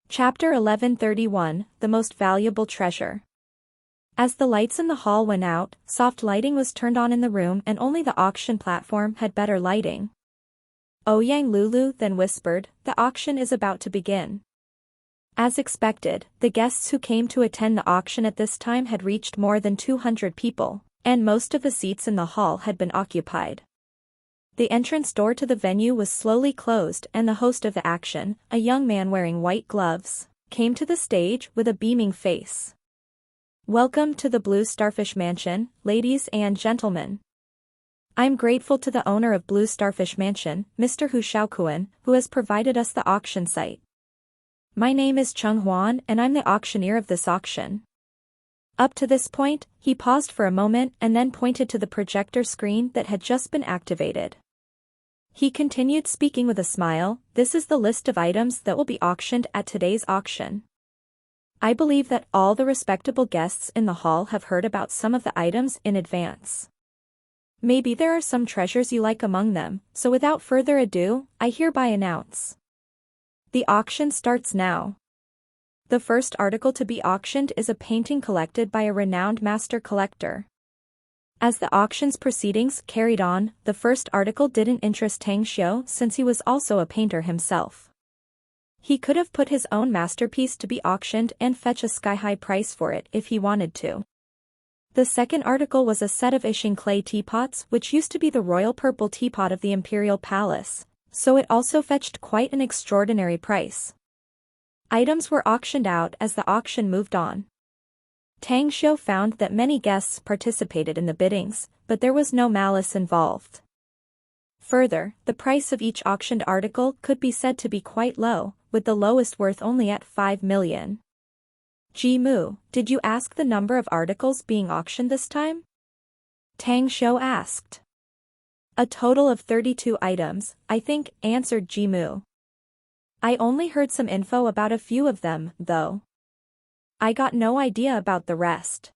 Chapter 1131, The Most Valuable Treasure. As the lights in the hall went out, soft lighting was turned on in the room and only the auction platform had better lighting. Ouyang Lulu then whispered, "The auction is about to begin." As expected, the guests who came to attend the auction at this time had reached more than 200 people, and most of the seats in the hall had been occupied. The entrance door to the venue was slowly closed and the host of the action, a young man wearing white gloves, came to the stage with a beaming face. "Welcome to the Blue Starfish Mansion, ladies and gentlemen. I'm grateful to the owner of Blue Starfish Mansion, Mr. Hu Xiaokuan, who has provided us the auction site. My name is Chung Huan and I'm the auctioneer of this auction." Up to this point, he paused for a moment and then pointed to the projector screen that had just been activated. He continued speaking with a smile, "This is the list of items that will be auctioned at today's auction. I believe that all the respectable guests in the hall have heard about some of the items in advance. Maybe there are some treasures you like among them, so without further ado, I hereby announce. The auction starts now. The first article to be auctioned is a painting collected by a renowned master collector." As the auction's proceedings carried on, the first article didn't interest Tang Xiu since he was also a painter himself. He could have put his own masterpiece to be auctioned and fetch a sky-high price for it if he wanted to. The second article was a set of Ishing clay teapots which used to be the royal purple teapot of the imperial palace, so it also fetched quite an extraordinary price. Items were auctioned out as the auction moved on. Tang Xiu found that many guests participated in the biddings, but there was no malice involved. Further, the price of each auctioned article could be said to be quite low, with the lowest worth only at 5 million. "Ji Mu, did you ask the number of articles being auctioned this time?" Tang Xiu asked. "A total of 32 items, I think," answered Ji Mu. "I only heard some info about a few of them, though. I got no idea about the rest."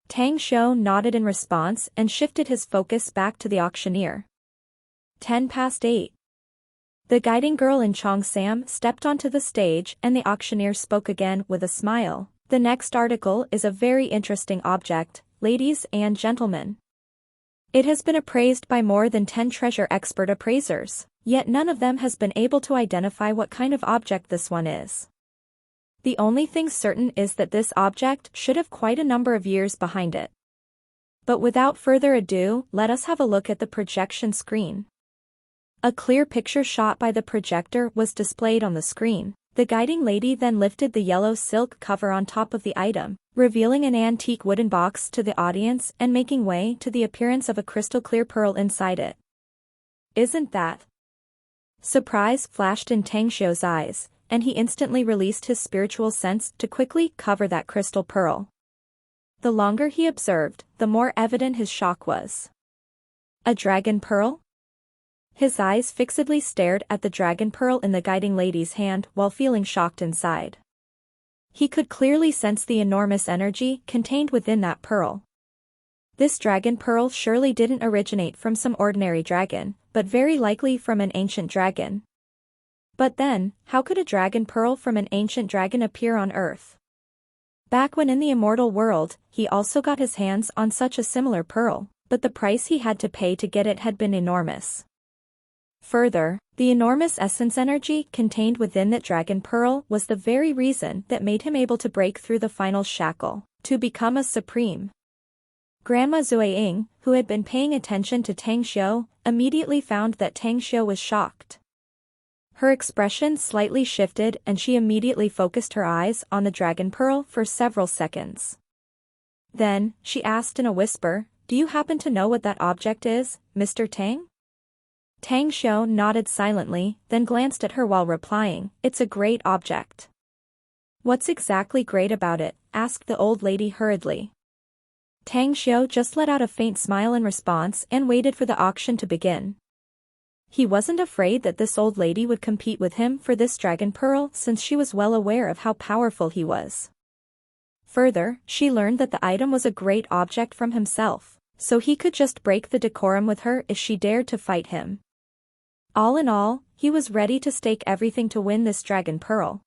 Tang Xiu nodded in response and shifted his focus back to the auctioneer. 8:10. The guiding girl in Cheongsam stepped onto the stage and the auctioneer spoke again with a smile. "The next article is a very interesting object, ladies and gentlemen. It has been appraised by more than 10 treasure expert appraisers, yet none of them has been able to identify what kind of object this one is. The only thing certain is that this object should have quite a number of years behind it. But without further ado, let us have a look at the projection screen." A clear picture shot by the projector was displayed on the screen. The guiding lady then lifted the yellow silk cover on top of the item, revealing an antique wooden box to the audience and making way to the appearance of a crystal-clear pearl inside it. "Isn't that?" Surprise flashed in Tang Xiu's eyes, and he instantly released his spiritual sense to quickly cover that crystal pearl. The longer he observed, the more evident his shock was. A dragon pearl? His eyes fixedly stared at the dragon pearl in the guiding lady's hand while feeling shocked inside. He could clearly sense the enormous energy contained within that pearl. This dragon pearl surely didn't originate from some ordinary dragon, but very likely from an ancient dragon. But then, how could a dragon pearl from an ancient dragon appear on Earth? Back when in the Immortal world, he also got his hands on such a similar pearl, but the price he had to pay to get it had been enormous. Further, the enormous essence energy contained within that dragon pearl was the very reason that made him able to break through the final shackle, to become a supreme. Grandma Zueying, who had been paying attention to Tang Xiu, immediately found that Tang Xiu was shocked. Her expression slightly shifted and she immediately focused her eyes on the dragon pearl for several seconds. Then, she asked in a whisper, "Do you happen to know what that object is, Mr. Tang?" Tang Xiu nodded silently, then glanced at her while replying, "It's a great object." "What's exactly great about it?" asked the old lady hurriedly. Tang Xiu just let out a faint smile in response and waited for the auction to begin. He wasn't afraid that this old lady would compete with him for this dragon pearl since she was well aware of how powerful he was. Further, she learned that the item was a great object from himself, so he could just break the decorum with her if she dared to fight him. All in all, he was ready to stake everything to win this dragon pearl.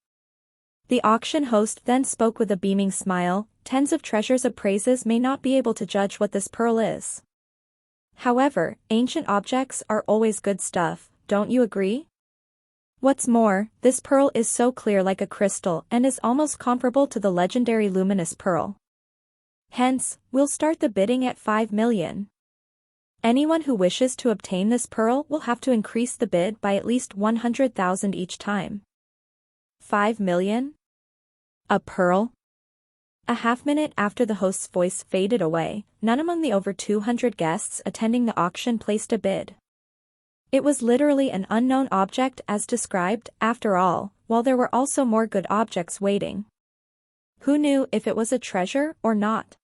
The auction host then spoke with a beaming smile, "Tens of treasures appraisers may not be able to judge what this pearl is. However, ancient objects are always good stuff, don't you agree? What's more, this pearl is so clear like a crystal and is almost comparable to the legendary luminous pearl. Hence, we'll start the bidding at 5 million. Anyone who wishes to obtain this pearl will have to increase the bid by at least 100,000 each time." 5 million? A pearl? A half-minute after the host's voice faded away, none among the over 200 guests attending the auction placed a bid. It was literally an unknown object as described, after all, while there were also more good objects waiting. Who knew if it was a treasure or not?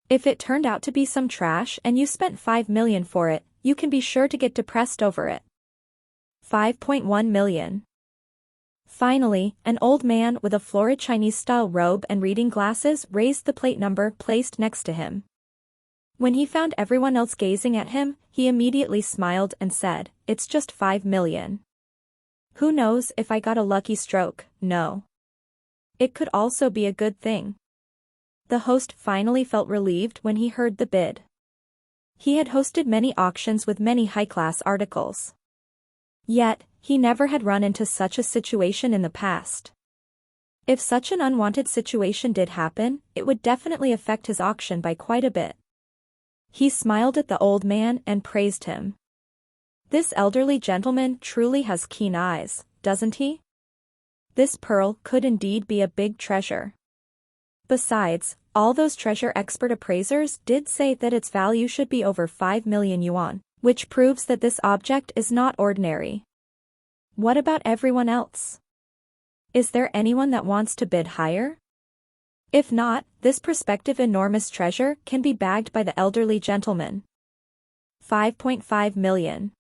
If it turned out to be some trash and you spent 5 million for it, you can be sure to get depressed over it. 5.1 million. Finally, an old man with a florid Chinese-style robe and reading glasses raised the plate number placed next to him. When he found everyone else gazing at him, he immediately smiled and said, "It's just 5 million. Who knows if I got a lucky stroke, no. It could also be a good thing." The host finally felt relieved when he heard the bid. He had hosted many auctions with many high-class articles. Yet, he never had run into such a situation in the past. If such an unwanted situation did happen, it would definitely affect his auction by quite a bit. He smiled at the old man and praised him. "This elderly gentleman truly has keen eyes, doesn't he? This pearl could indeed be a big treasure. Besides, all those treasure expert appraisers did say that its value should be over 5 million yuan, which proves that this object is not ordinary. What about everyone else? Is there anyone that wants to bid higher? If not, this prospective enormous treasure can be bagged by the elderly gentleman. 5.5 million.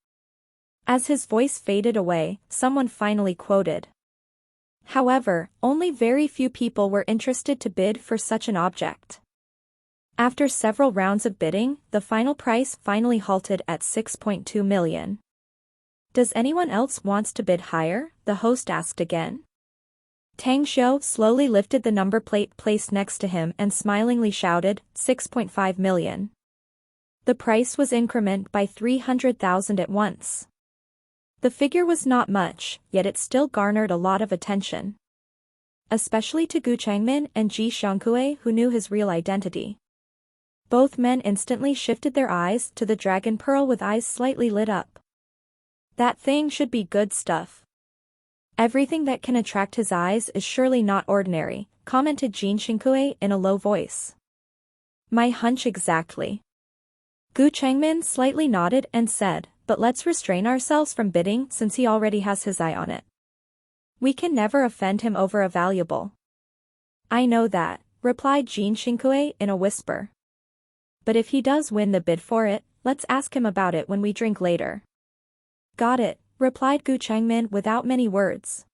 As his voice faded away, someone finally quoted. However, only very few people were interested to bid for such an object. After several rounds of bidding, the final price finally halted at 6.2 million. Does anyone else wants to bid higher? The host asked again. Tang Xiu slowly lifted the number plate placed next to him and smilingly shouted, 6.5 million. The price was incremented by 300,000 at once. The figure was not much, yet it still garnered a lot of attention. Especially to Gu Changmin and Ji Xiangkue, who knew his real identity. Both men instantly shifted their eyes to the dragon pearl with eyes slightly lit up. That thing should be good stuff. Everything that can attract his eyes is surely not ordinary, commented Jin Xiangkue in a low voice. My hunch exactly. Gu Changmin slightly nodded and said, but let's restrain ourselves from bidding since he already has his eye on it. We can never offend him over a valuable. I know that, replied Jin Xiangkue in a whisper. But if he does win the bid for it, let's ask him about it when we drink later. Got it, replied Gu Changmin without many words.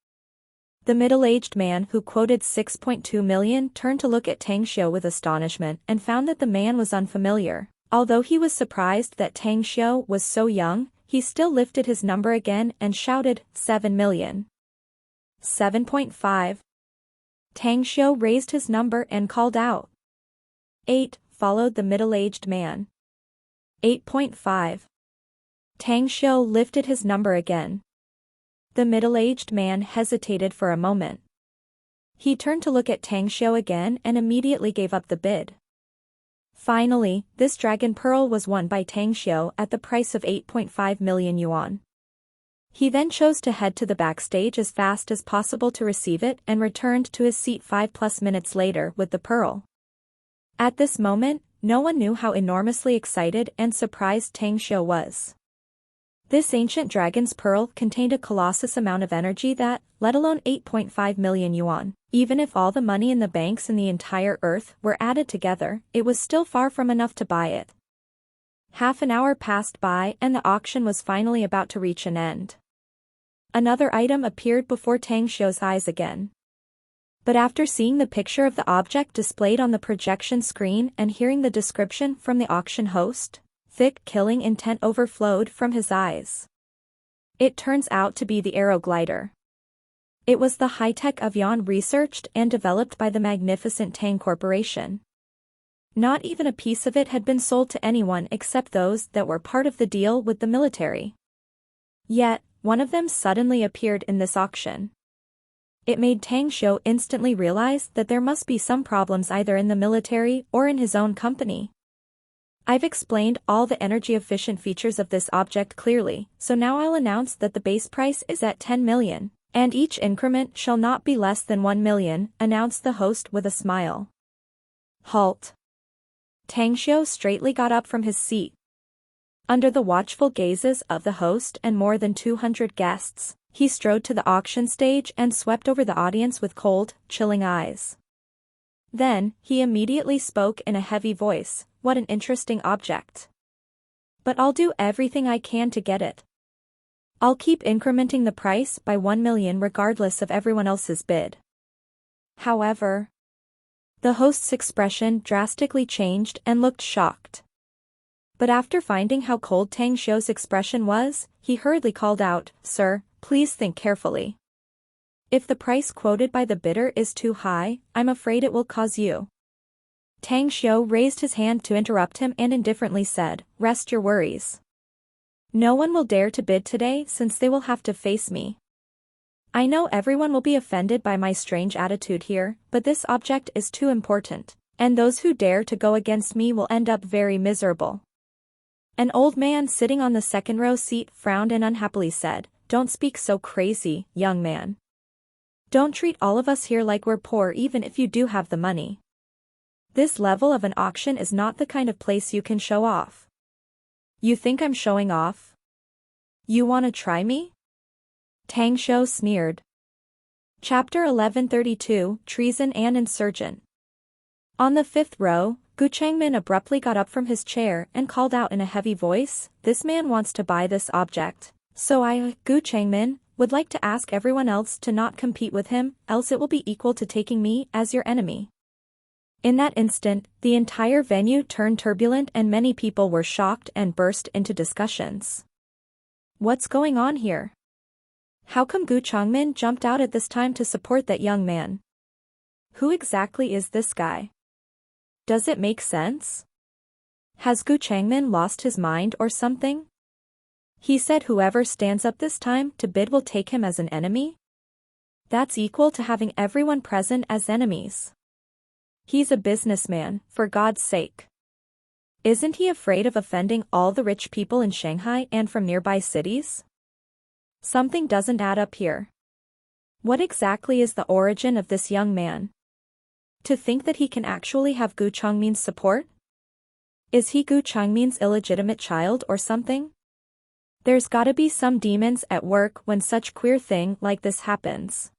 The middle-aged man who quoted 6.2 million turned to look at Tang Xiu with astonishment and found that the man was unfamiliar. Although he was surprised that Tang Xiu was so young, he still lifted his number again and shouted, 7 million. 7.5. Tang Xiu raised his number and called out. 8, followed the middle-aged man. 8.5. Tang Xiu lifted his number again. The middle-aged man hesitated for a moment. He turned to look at Tang Xiu again and immediately gave up the bid. Finally, this dragon pearl was won by Tang Xiu at the price of 8.5 million yuan. He then chose to head to the backstage as fast as possible to receive it and returned to his seat 5+ minutes later with the pearl. At this moment, no one knew how enormously excited and surprised Tang Xiu was. This ancient dragon's pearl contained a colossal amount of energy that, let alone 8.5 million yuan, even if all the money in the banks in the entire earth were added together, it was still far from enough to buy it. Half an hour passed by and the auction was finally about to reach an end. Another item appeared before Tang Xiu's eyes again. But after seeing the picture of the object displayed on the projection screen and hearing the description from the auction host, thick killing intent overflowed from his eyes. It turns out to be the arrow glider. It was the high-tech avion researched and developed by the magnificent Tang Corporation. Not even a piece of it had been sold to anyone except those that were part of the deal with the military. Yet, one of them suddenly appeared in this auction. It made Tang Xiu instantly realize that there must be some problems either in the military or in his own company. I've explained all the energy-efficient features of this object clearly, so now I'll announce that the base price is at 10 million, and each increment shall not be less than 1 million, announced the host with a smile. Halt. Tang Xiu straightly got up from his seat. Under the watchful gazes of the host and more than 200 guests, he strode to the auction stage and swept over the audience with cold, chilling eyes. Then, he immediately spoke in a heavy voice, "What an interesting object. But I'll do everything I can to get it. I'll keep incrementing the price by 1 million regardless of everyone else's bid." However, the host's expression drastically changed and looked shocked. But after finding how cold Tang Xiu's expression was, he hurriedly called out, "Sir, please think carefully. If the price quoted by the bidder is too high, I'm afraid it will cause you." Tang Xiu raised his hand to interrupt him and indifferently said, "Rest your worries. No one will dare to bid today since they will have to face me. I know everyone will be offended by my strange attitude here, but this object is too important, and those who dare to go against me will end up very miserable." An old man sitting on the second row seat frowned and unhappily said, "Don't speak so crazy, young man. Don't treat all of us here like we're poor even if you do have the money. This level of an auction is not the kind of place you can show off." "You think I'm showing off? You want to try me?" Tang Xiu sneered. Chapter 1132, Treason and Insurgent. On the fifth row, Gu Changmin abruptly got up from his chair and called out in a heavy voice, "This man wants to buy this object, so I, Gu Changmin, would like to ask everyone else to not compete with him, else it will be equal to taking me as your enemy." In that instant, the entire venue turned turbulent and many people were shocked and burst into discussions. What's going on here? How come Gu Changmin jumped out at this time to support that young man? Who exactly is this guy? Does it make sense? Has Gu Changmin lost his mind or something? He said whoever stands up this time to bid will take him as an enemy? That's equal to having everyone present as enemies. He's a businessman, for God's sake. Isn't he afraid of offending all the rich people in Shanghai and from nearby cities? Something doesn't add up here. What exactly is the origin of this young man? To think that he can actually have Gu Changmin's support? Is he Gu Changmin's illegitimate child or something? There's gotta be some demons at work when such queer thing like this happens.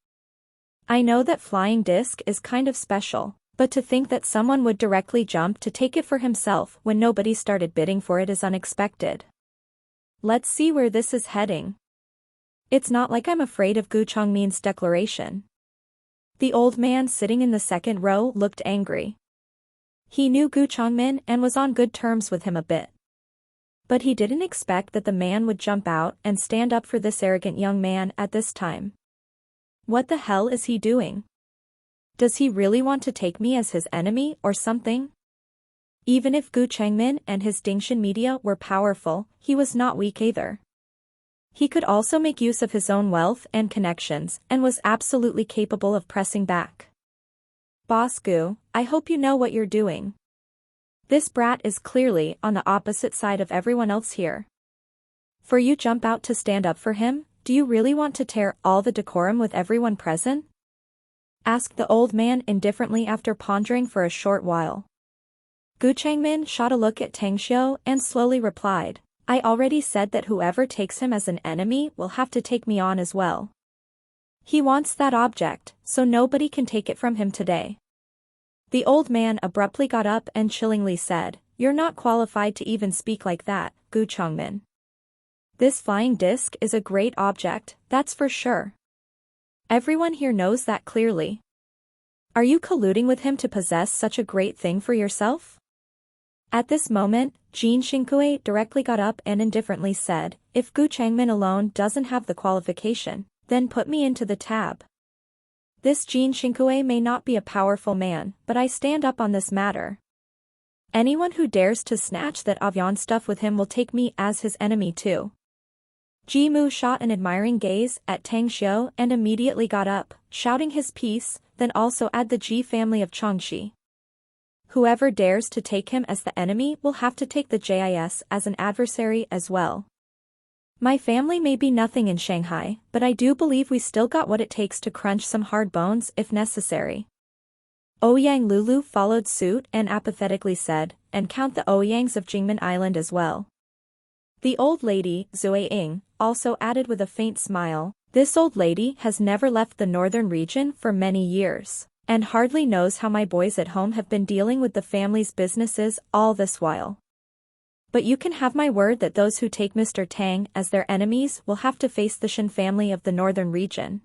I know that flying disc is kind of special, but to think that someone would directly jump to take it for himself when nobody started bidding for it is unexpected. Let's see where this is heading. It's not like I'm afraid of Gu Changmin's declaration. The old man sitting in the second row looked angry. He knew Gu Changmin and was on good terms with him a bit. But he didn't expect that the man would jump out and stand up for this arrogant young man at this time. What the hell is he doing? Does he really want to take me as his enemy or something? Even if Gu Changmin and his Dingshan media were powerful, he was not weak either. He could also make use of his own wealth and connections and was absolutely capable of pressing back. Boss Gu, I hope you know what you're doing. This brat is clearly on the opposite side of everyone else here. For you jump out to stand up for him, do you really want to tear all the decorum with everyone present? Asked the old man indifferently after pondering for a short while. Gu Changmin shot a look at Tang Xiu and slowly replied, I already said that whoever takes him as an enemy will have to take me on as well. He wants that object, so nobody can take it from him today. The old man abruptly got up and chillingly said, You're not qualified to even speak like that, Gu Changmin. This flying disc is a great object, that's for sure. Everyone here knows that clearly. Are you colluding with him to possess such a great thing for yourself? At this moment, Jing Xinkue directly got up and indifferently said, If Gu Changmin alone doesn't have the qualification, then put me into the tab. This Jin Shinkue may not be a powerful man, but I stand up on this matter. Anyone who dares to snatch that avian stuff with him will take me as his enemy too. Ji Mu shot an admiring gaze at Tang Xiu and immediately got up, shouting his piece, then also add the Ji family of Changxi. Whoever dares to take him as the enemy will have to take the JIS as an adversary as well. My family may be nothing in Shanghai, but I do believe we still got what it takes to crunch some hard bones if necessary. Ouyang Lulu followed suit and apathetically said, and count the Ouyangs of Jingmen Island as well. The old lady, Zui Ying, also added with a faint smile, this old lady has never left the northern region for many years, and hardly knows how my boys at home have been dealing with the family's businesses all this while. But you can have my word that those who take Mr. Tang as their enemies will have to face the Shen family of the northern region.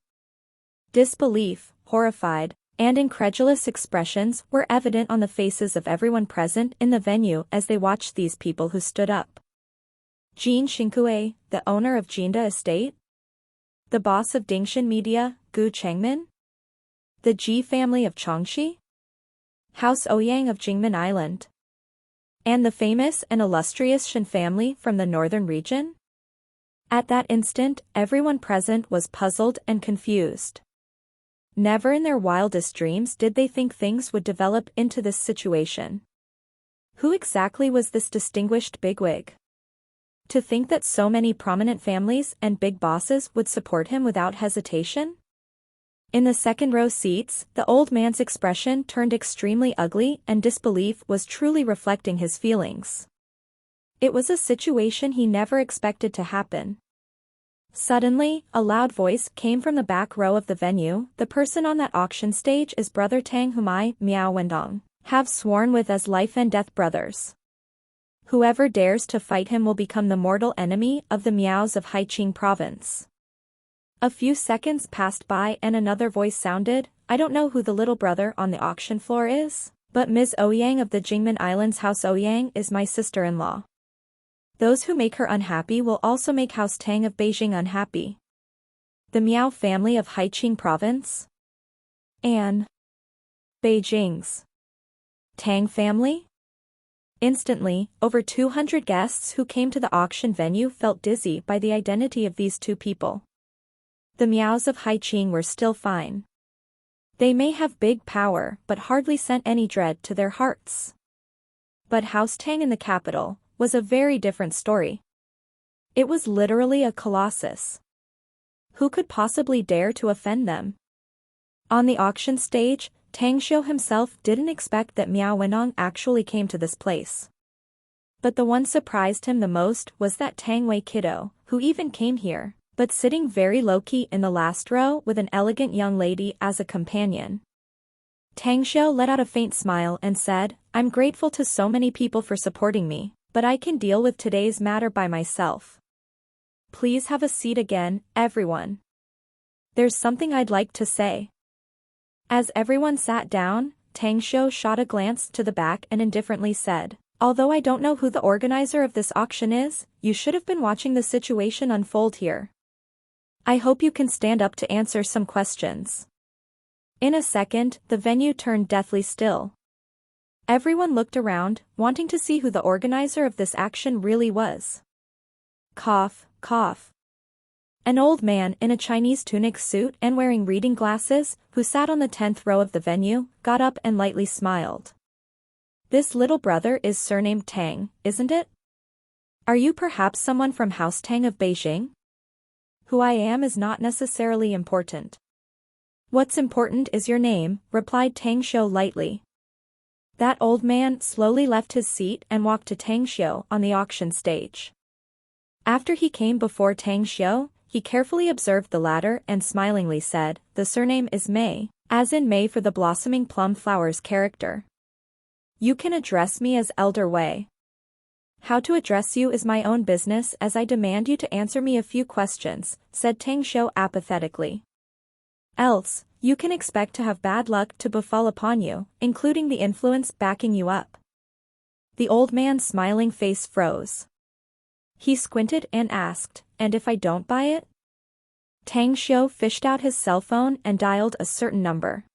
Disbelief, horrified, and incredulous expressions were evident on the faces of everyone present in the venue as they watched these people who stood up. Jin Shinkue, the owner of Jinda Estate? The boss of Dingshan Media, Gu Chengmin? The Ji family of Changxi? House Ouyang of Jingmen Island? And the famous and illustrious Shen family from the northern region? At that instant, everyone present was puzzled and confused. Never in their wildest dreams did they think things would develop into this situation. Who exactly was this distinguished bigwig? To think that so many prominent families and big bosses would support him without hesitation? In the second row seats, the old man's expression turned extremely ugly and disbelief was truly reflecting his feelings. It was a situation he never expected to happen. Suddenly, a loud voice came from the back row of the venue, the person on that auction stage is Brother Tang whom I, Miao Wendong, have sworn with as life and death brothers. Whoever dares to fight him will become the mortal enemy of the Miaos of Haiqing province. A few seconds passed by and another voice sounded, I don't know who the little brother on the auction floor is, but Ms. Ouyang of the Jingmen Islands House Ouyang is my sister-in-law. Those who make her unhappy will also make House Tang of Beijing unhappy. The Miao family of Haiqing province? And Beijing's Tang family? Instantly, over 200 guests who came to the auction venue felt dizzy by the identity of these two people. The Miaos of Haiqing were still fine. They may have big power but hardly sent any dread to their hearts. But House Tang in the capital was a very different story. It was literally a colossus. Who could possibly dare to offend them? On the auction stage, Tang Xiu himself didn't expect that Miao Wenong actually came to this place. But the one surprised him the most was that Tang Wei kiddo, who even came here, but sitting very low-key in the last row with an elegant young lady as a companion. Tang Xiu let out a faint smile and said, I'm grateful to so many people for supporting me, but I can deal with today's matter by myself. Please have a seat again, everyone. There's something I'd like to say. As everyone sat down, Tang Xiu shot a glance to the back and indifferently said, although I don't know who the organizer of this auction is, you should have been watching the situation unfold here. I hope you can stand up to answer some questions. In a second, the venue turned deathly still. Everyone looked around, wanting to see who the organizer of this action really was. Cough, cough. An old man in a Chinese tunic suit and wearing reading glasses, who sat on the 10th row of the venue, got up and lightly smiled. This little brother is surnamed Tang, isn't it? Are you perhaps someone from House Tang of Beijing? Who I am is not necessarily important. What's important is your name, replied Tang Xiu lightly. That old man slowly left his seat and walked to Tang Xiu on the auction stage. After he came before Tang Xiu, he carefully observed the latter and smilingly said, the surname is May, as in May for the blossoming plum flowers character. You can address me as Elder Wei. How to address you is my own business as I demand you to answer me a few questions, said Tang Xiu apathetically. Else, you can expect to have bad luck to befall upon you, including the influence backing you up. The old man's smiling face froze. He squinted and asked, and if I don't buy it? Tang Xiu fished out his cell phone and dialed a certain number.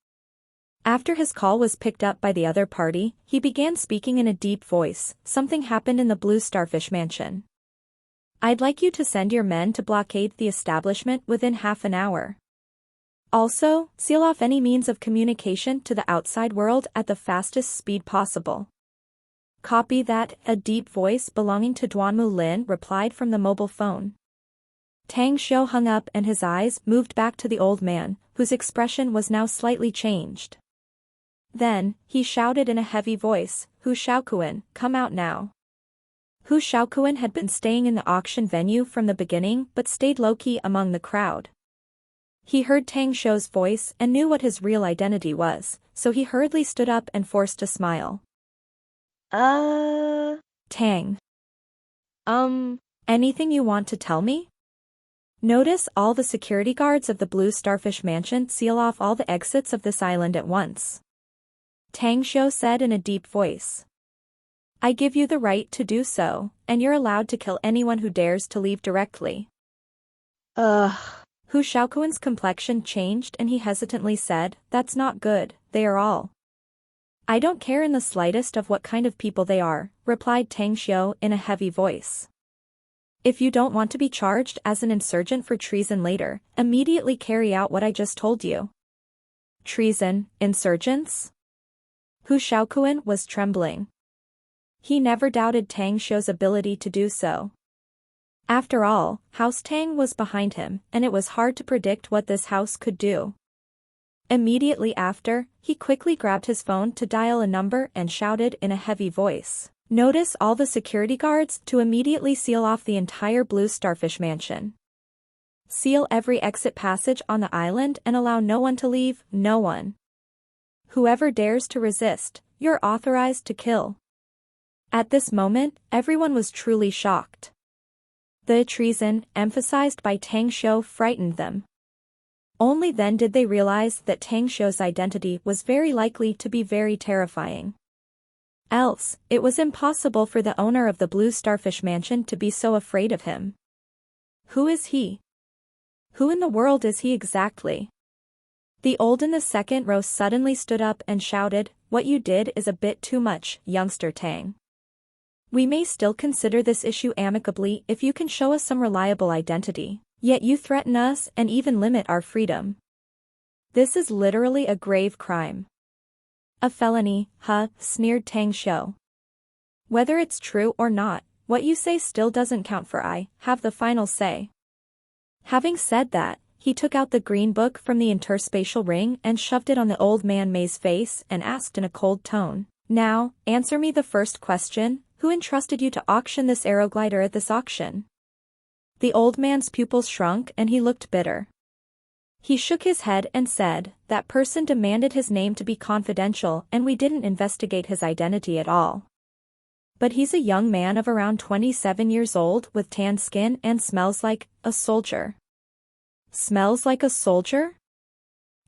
After his call was picked up by the other party, he began speaking in a deep voice. Something happened in the Blue Starfish Mansion. I'd like you to send your men to blockade the establishment within half an hour. Also, seal off any means of communication to the outside world at the fastest speed possible. Copy that, a deep voice belonging to Duanmu Lin replied from the mobile phone. Tang Xiu hung up and his eyes moved back to the old man, whose expression was now slightly changed. Then, he shouted in a heavy voice, Hu Shaokuan, come out now. Hu Shaokuan had been staying in the auction venue from the beginning but stayed low-key among the crowd. He heard Tang Xiu's voice and knew what his real identity was, so he hurriedly stood up and forced a smile. Tang. Anything you want to tell me? Notice all the security guards of the Blue Starfish Mansion seal off all the exits of this island at once. Tang Xiu said in a deep voice. I give you the right to do so, and you're allowed to kill anyone who dares to leave directly. Hu Shaokuan's complexion changed and he hesitantly said, That's not good, they are all. I don't care in the slightest of what kind of people they are, replied Tang Xiu in a heavy voice. If you don't want to be charged as an insurgent for treason later, immediately carry out what I just told you. Treason, insurgents? Hu Shaokuan was trembling. He never doubted Tang Xiu's ability to do so. After all, House Tang was behind him, and it was hard to predict what this house could do. Immediately after, he quickly grabbed his phone to dial a number and shouted in a heavy voice. Notice all the security guards to immediately seal off the entire Blue Starfish Mansion. Seal every exit passage on the island and allow no one to leave, no one. Whoever dares to resist, you're authorized to kill. At this moment, everyone was truly shocked. The treason, emphasized by Tang Xiu, frightened them. Only then did they realize that Tang Xiu's identity was very likely to be very terrifying. Else, it was impossible for the owner of the Blue Starfish Mansion to be so afraid of him. Who is he? Who in the world is he exactly? The old in the second row suddenly stood up and shouted, What you did is a bit too much, youngster Tang. We may still consider this issue amicably if you can show us some reliable identity, yet you threaten us and even limit our freedom. This is literally a grave crime. A felony, huh, sneered Tang Xiu. Whether it's true or not, what you say still doesn't count for I have the final say. Having said that, he took out the green book from the interspatial ring and shoved it on the old man May's face and asked in a cold tone, Now, answer me the first question, who entrusted you to auction this aeroglider at this auction? The old man's pupils shrunk and he looked bitter. He shook his head and said, That person demanded his name to be confidential and we didn't investigate his identity at all. But he's a young man of around 27 years old with tan skin and smells like a soldier. Smells like a soldier?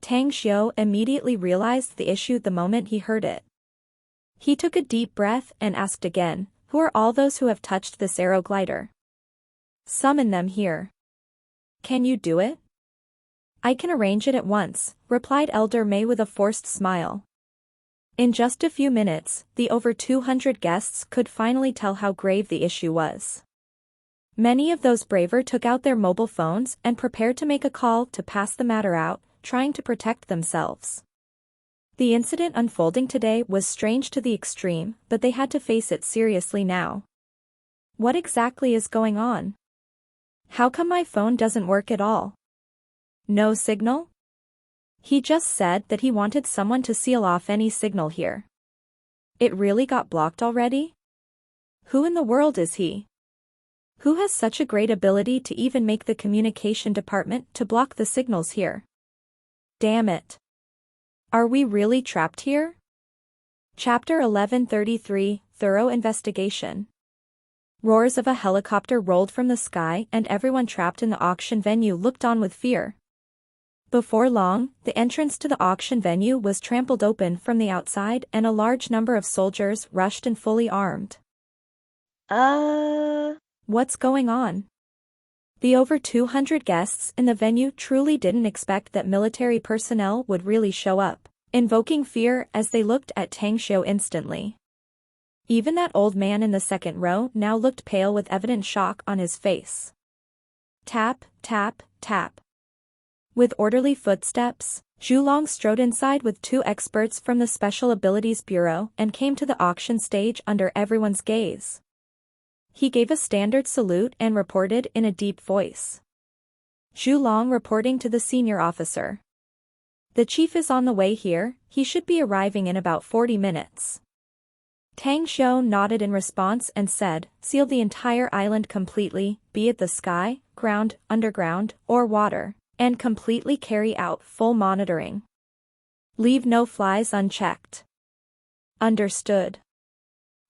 Tang Xiu immediately realized the issue the moment he heard it. He took a deep breath and asked again, Who are all those who have touched this aeroglider? Summon them here. Can you do it? I can arrange it at once, replied Elder May with a forced smile. In just a few minutes, the over 200 guests could finally tell how grave the issue was. Many of those braver took out their mobile phones and prepared to make a call to pass the matter out, trying to protect themselves. The incident unfolding today was strange to the extreme, but they had to face it seriously now. What exactly is going on? How come my phone doesn't work at all? No signal? He just said that he wanted someone to seal off any signal here. It really got blocked already? Who in the world is he? Who has such a great ability to even make the communication department to block the signals here? Damn it. Are we really trapped here? Chapter 1133, Thorough Investigation. Roars of a helicopter rolled from the sky and everyone trapped in the auction venue looked on with fear. Before long, the entrance to the auction venue was trampled open from the outside and a large number of soldiers rushed and fully armed. What's going on? The over 200 guests in the venue truly didn't expect that military personnel would really show up, invoking fear as they looked at Tang Xiu instantly. Even that old man in the second row now looked pale with evident shock on his face. Tap, tap, tap. With orderly footsteps, Zhu Long strode inside with two experts from the Special Abilities Bureau and came to the auction stage under everyone's gaze. He gave a standard salute and reported in a deep voice. Zhu Long reporting to the senior officer. The chief is on the way here, he should be arriving in about 40 minutes. Tang Xiu nodded in response and said, seal the entire island completely, be it the sky, ground, underground, or water, and completely carry out full monitoring. Leave no flies unchecked. Understood.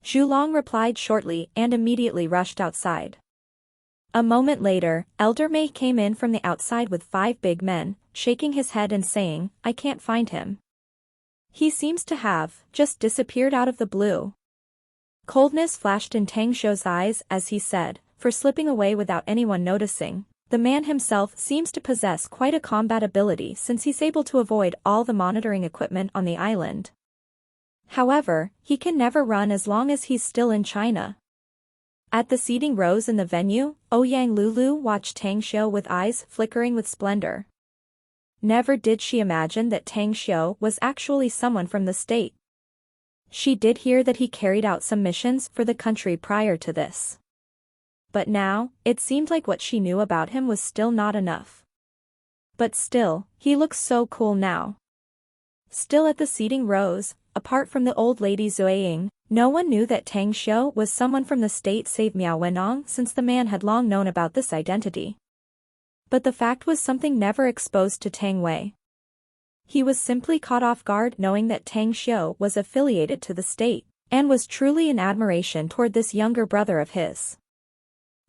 Zhu Long replied shortly and immediately rushed outside. A moment later, Elder Mei came in from the outside with 5 big men, shaking his head and saying, I can't find him. He seems to have just disappeared out of the blue. Coldness flashed in Tang Xiu's eyes as he said, for slipping away without anyone noticing. The man himself seems to possess quite a combat ability since he's able to avoid all the monitoring equipment on the island. However, he can never run as long as he's still in China. At the seating rows in the venue, Ouyang Lulu watched Tang Xiu with eyes flickering with splendor. Never did she imagine that Tang Xiu was actually someone from the state. She did hear that he carried out some missions for the country prior to this. But now, it seemed like what she knew about him was still not enough. But still, he looks so cool now. Still at the seating rows, apart from the old lady Zueying, no one knew that Tang Xiu was someone from the state save Miao Wenong since the man had long known about this identity. But the fact was something never exposed to Tang Wei. He was simply caught off guard knowing that Tang Xiu was affiliated to the state, and was truly in admiration toward this younger brother of his.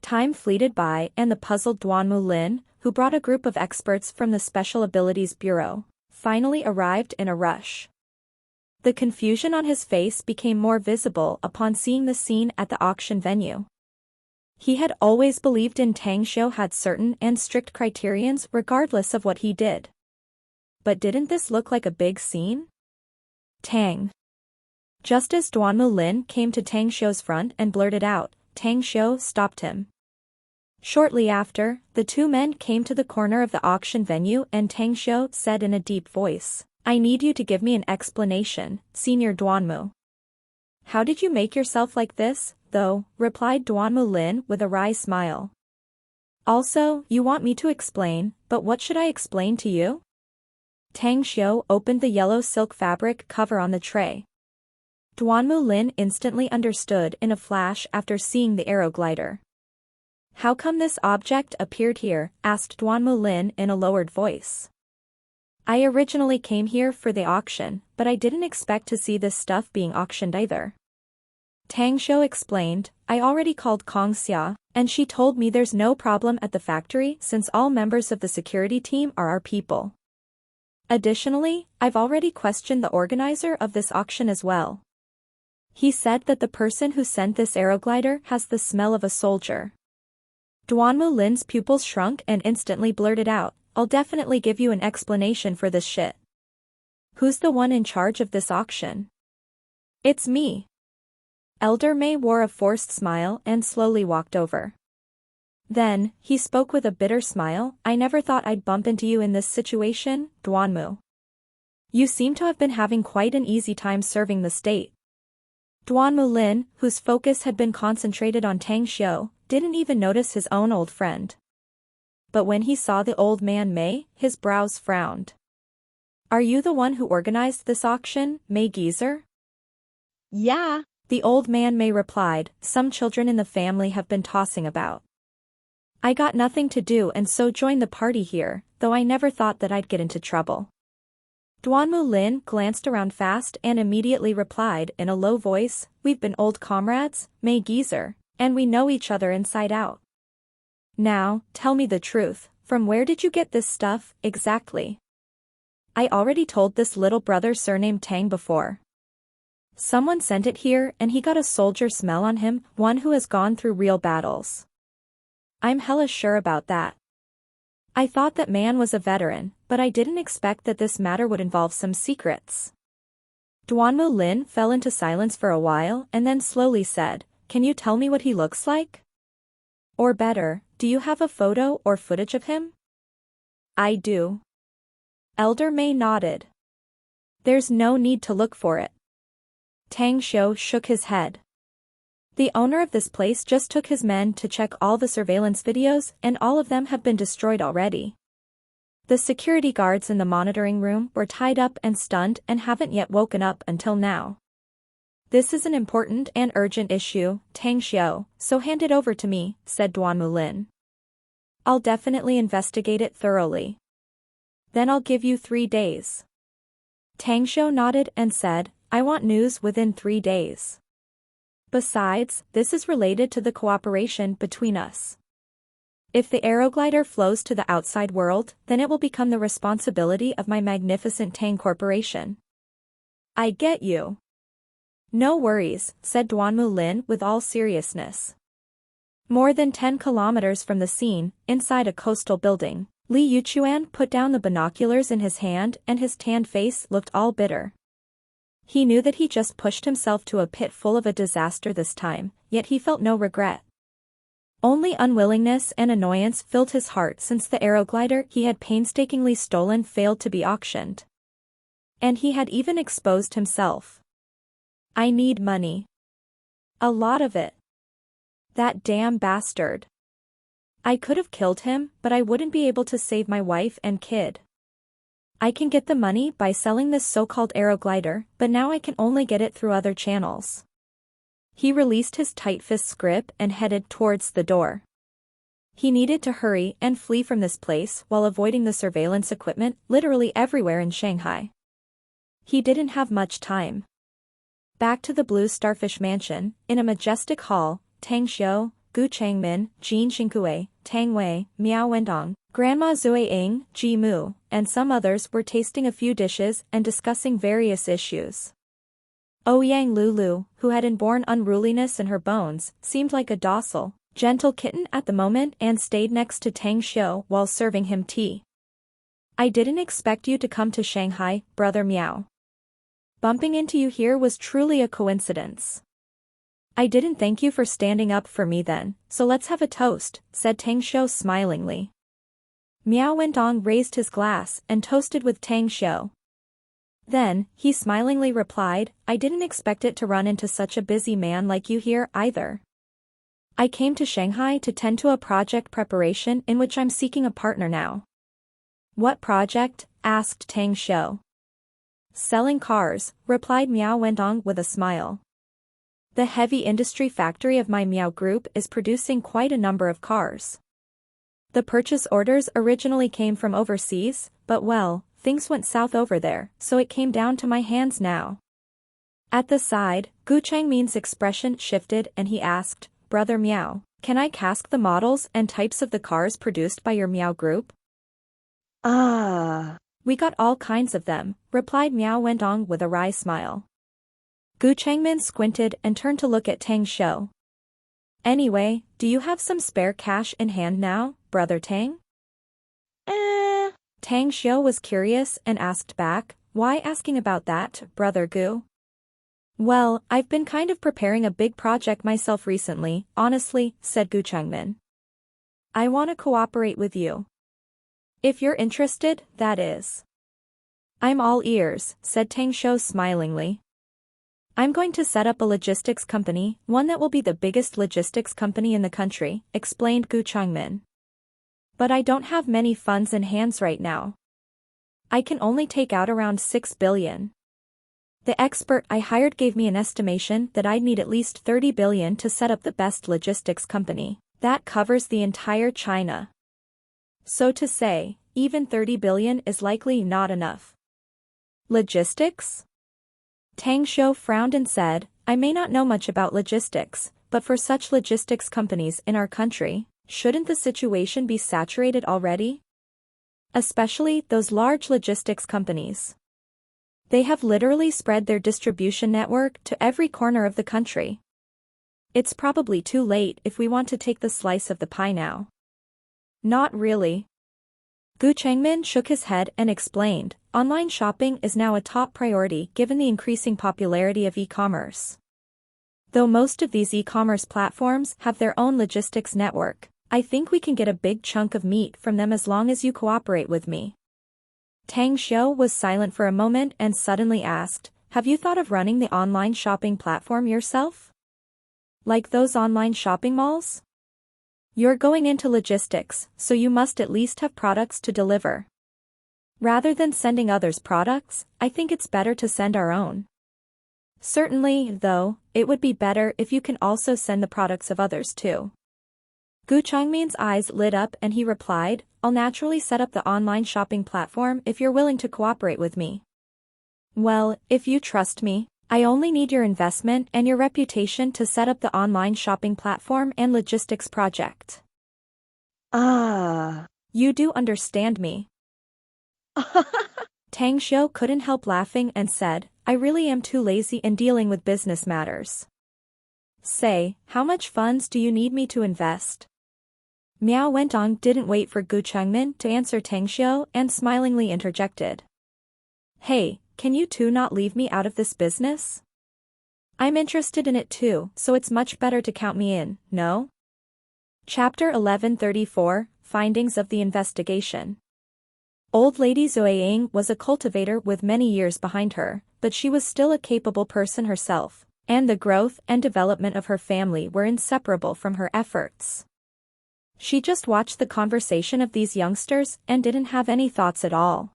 Time fleeted by and the puzzled Duanmu Lin, who brought a group of experts from the Special Abilities Bureau, finally arrived in a rush. The confusion on his face became more visible upon seeing the scene at the auction venue. He had always believed in Tang Xiu had certain and strict criterions regardless of what he did. But didn't this look like a big scene? Tang. Just as Duanmu Lin came to Tang Xiu's front and blurted out, Tang Xiu stopped him. Shortly after, the two men came to the corner of the auction venue and Tang Xiu said in a deep voice, I need you to give me an explanation, Senior Duanmu. How did you make yourself like this, though, replied Duanmu Lin with a wry smile. Also, you want me to explain, but what should I explain to you? Tang Xiu opened the yellow silk fabric cover on the tray. Duanmu Lin instantly understood in a flash after seeing the arrow glider. How come this object appeared here? Asked Duanmu Lin in a lowered voice. I originally came here for the auction, but I didn't expect to see this stuff being auctioned either. Tang Xiu explained, I already called Kong Xia, and she told me there's no problem at the factory since all members of the security team are our people. Additionally, I've already questioned the organizer of this auction as well. He said that the person who sent this arrow glider has the smell of a soldier. Duanmu Lin's pupils shrunk and instantly blurted out, I'll definitely give you an explanation for this shit. Who's the one in charge of this auction? It's me. Elder Mei wore a forced smile and slowly walked over. Then, he spoke with a bitter smile, I never thought I'd bump into you in this situation, Duanmu. You seem to have been having quite an easy time serving the state. Duanmu Lin, whose focus had been concentrated on Tang Xiu, didn't even notice his own old friend. But when he saw the old man Mei, his brows frowned. Are you the one who organized this auction, Mei Geezer? Yeah. The old man Mei replied, some children in the family have been tossing about. I got nothing to do and so joined the party here, though I never thought that I'd get into trouble. Duanmu Lin glanced around fast and immediately replied in a low voice, we've been old comrades, Mei Geezer, and we know each other inside out. Now, tell me the truth, from where did you get this stuff, exactly? I already told this little brother surnamed Tang before. Someone sent it here and he got a soldier smell on him, one who has gone through real battles. I'm hella sure about that. I thought that man was a veteran, but I didn't expect that this matter would involve some secrets. Duanmu Lin fell into silence for a while and then slowly said, "Can you tell me what he looks like? Or better, do you have a photo or footage of him?" "I do." Elder May nodded. "There's no need to look for it." Tang Xiu shook his head. "The owner of this place just took his men to check all the surveillance videos and all of them have been destroyed already. The security guards in the monitoring room were tied up and stunned and haven't yet woken up until now. This is an important and urgent issue, Tang Xiu, so hand it over to me," said Duanmu Lin. "I'll definitely investigate it thoroughly. Then I'll give you 3 days." Tang Xiu nodded and said, "I want news within 3 days. Besides, this is related to the cooperation between us. If the aeroglider flows to the outside world, then it will become the responsibility of my magnificent Tang Corporation." "I get you." "No worries," said Duanmu Lin with all seriousness. More than 10 kilometers from the scene, inside a coastal building, Li Yuchuan put down the binoculars in his hand and his tanned face looked all bitter. He knew that he just pushed himself to a pit full of a disaster this time, yet he felt no regret. Only unwillingness and annoyance filled his heart since the aeroglider he had painstakingly stolen failed to be auctioned. And he had even exposed himself. "I need money. A lot of it. That damn bastard. I could have killed him, but I wouldn't be able to save my wife and kid. I can get the money by selling this so-called aeroglider, but now I can only get it through other channels." He released his tight-fist grip and headed towards the door. He needed to hurry and flee from this place while avoiding the surveillance equipment literally everywhere in Shanghai. He didn't have much time. Back to the Blue Starfish Mansion, in a majestic hall, Tang Xiu, Gu Changmin, Jin Xingkue, Tang Wei, Miao Wendong, Grandma Zui Ying, Ji Mu, and some others were tasting a few dishes and discussing various issues. Ouyang Lulu, who had inborn unruliness in her bones, seemed like a docile, gentle kitten at the moment and stayed next to Tang Xiu while serving him tea. "I didn't expect you to come to Shanghai, Brother Miao. Bumping into you here was truly a coincidence." "I didn't thank you for standing up for me then, so let's have a toast," said Tang Xiu smilingly. Miao Wendong raised his glass and toasted with Tang Xiu. Then, he smilingly replied, "I didn't expect it to run into such a busy man like you here either. I came to Shanghai to tend to a project preparation in which I'm seeking a partner now." "What project?" asked Tang Xiu. "Selling cars," replied Miao Wendong with a smile. "The heavy industry factory of my Miao Group is producing quite a number of cars. The purchase orders originally came from overseas, but well, things went south over there, so it came down to my hands now." At the side, Gu Changmin's expression shifted and he asked, "Brother Miao, can I cask the models and types of the cars produced by your Miao Group?" Ah. "We got all kinds of them," replied Miao Wendong with a wry smile. Gu Changmin squinted and turned to look at Tang Xiu. "Anyway, do you have some spare cash in hand now, Brother Tang?" Tang Xiu was curious and asked back, "Why asking about that, Brother Gu?" "Well, I've been kind of preparing a big project myself recently, honestly," said Gu Changmin. "I want to cooperate with you. If you're interested, that is." "I'm all ears," said Tang Xiu smilingly. "I'm going to set up a logistics company, one that will be the biggest logistics company in the country," explained Gu Changmin. "But I don't have many funds in hands right now. I can only take out around 6 billion. The expert I hired gave me an estimation that I'd need at least 30 billion to set up the best logistics company. That covers the entire China. So to say, even 30 billion is likely not enough." "Logistics?" Tang Xiu frowned and said, "I may not know much about logistics, but for such logistics companies in our country, shouldn't the situation be saturated already? Especially those large logistics companies. They have literally spread their distribution network to every corner of the country. It's probably too late if we want to take the slice of the pie now." Not really. Gu Changmin shook his head and explained, online shopping is now a top priority given the increasing popularity of e-commerce. Though most of these e-commerce platforms have their own logistics network, I think we can get a big chunk of meat from them as long as you cooperate with me. Tang Xiu was silent for a moment and suddenly asked, have you thought of running the online shopping platform yourself? Like those online shopping malls? You're going into logistics, so you must at least have products to deliver. Rather than sending others' products, I think it's better to send our own. Certainly, though, it would be better if you can also send the products of others too. Gu Changmin's eyes lit up and he replied, I'll naturally set up the online shopping platform if you're willing to cooperate with me. Well, if you trust me, I only need your investment and your reputation to set up the online shopping platform and logistics project. Ah. You do understand me. Tang Xiu couldn't help laughing and said, I really am too lazy in dealing with business matters. Say, how much funds do you need me to invest? Miao Wentong didn't wait for Gu Changmin to answer Tang Xiu and smilingly interjected. Hey, can you two not leave me out of this business? I'm interested in it too, so it's much better to count me in, no? Chapter 1134, Findings of the Investigation. Old Lady Zueying was a cultivator with many years behind her, but she was still a capable person herself, and the growth and development of her family were inseparable from her efforts. She just watched the conversation of these youngsters and didn't have any thoughts at all.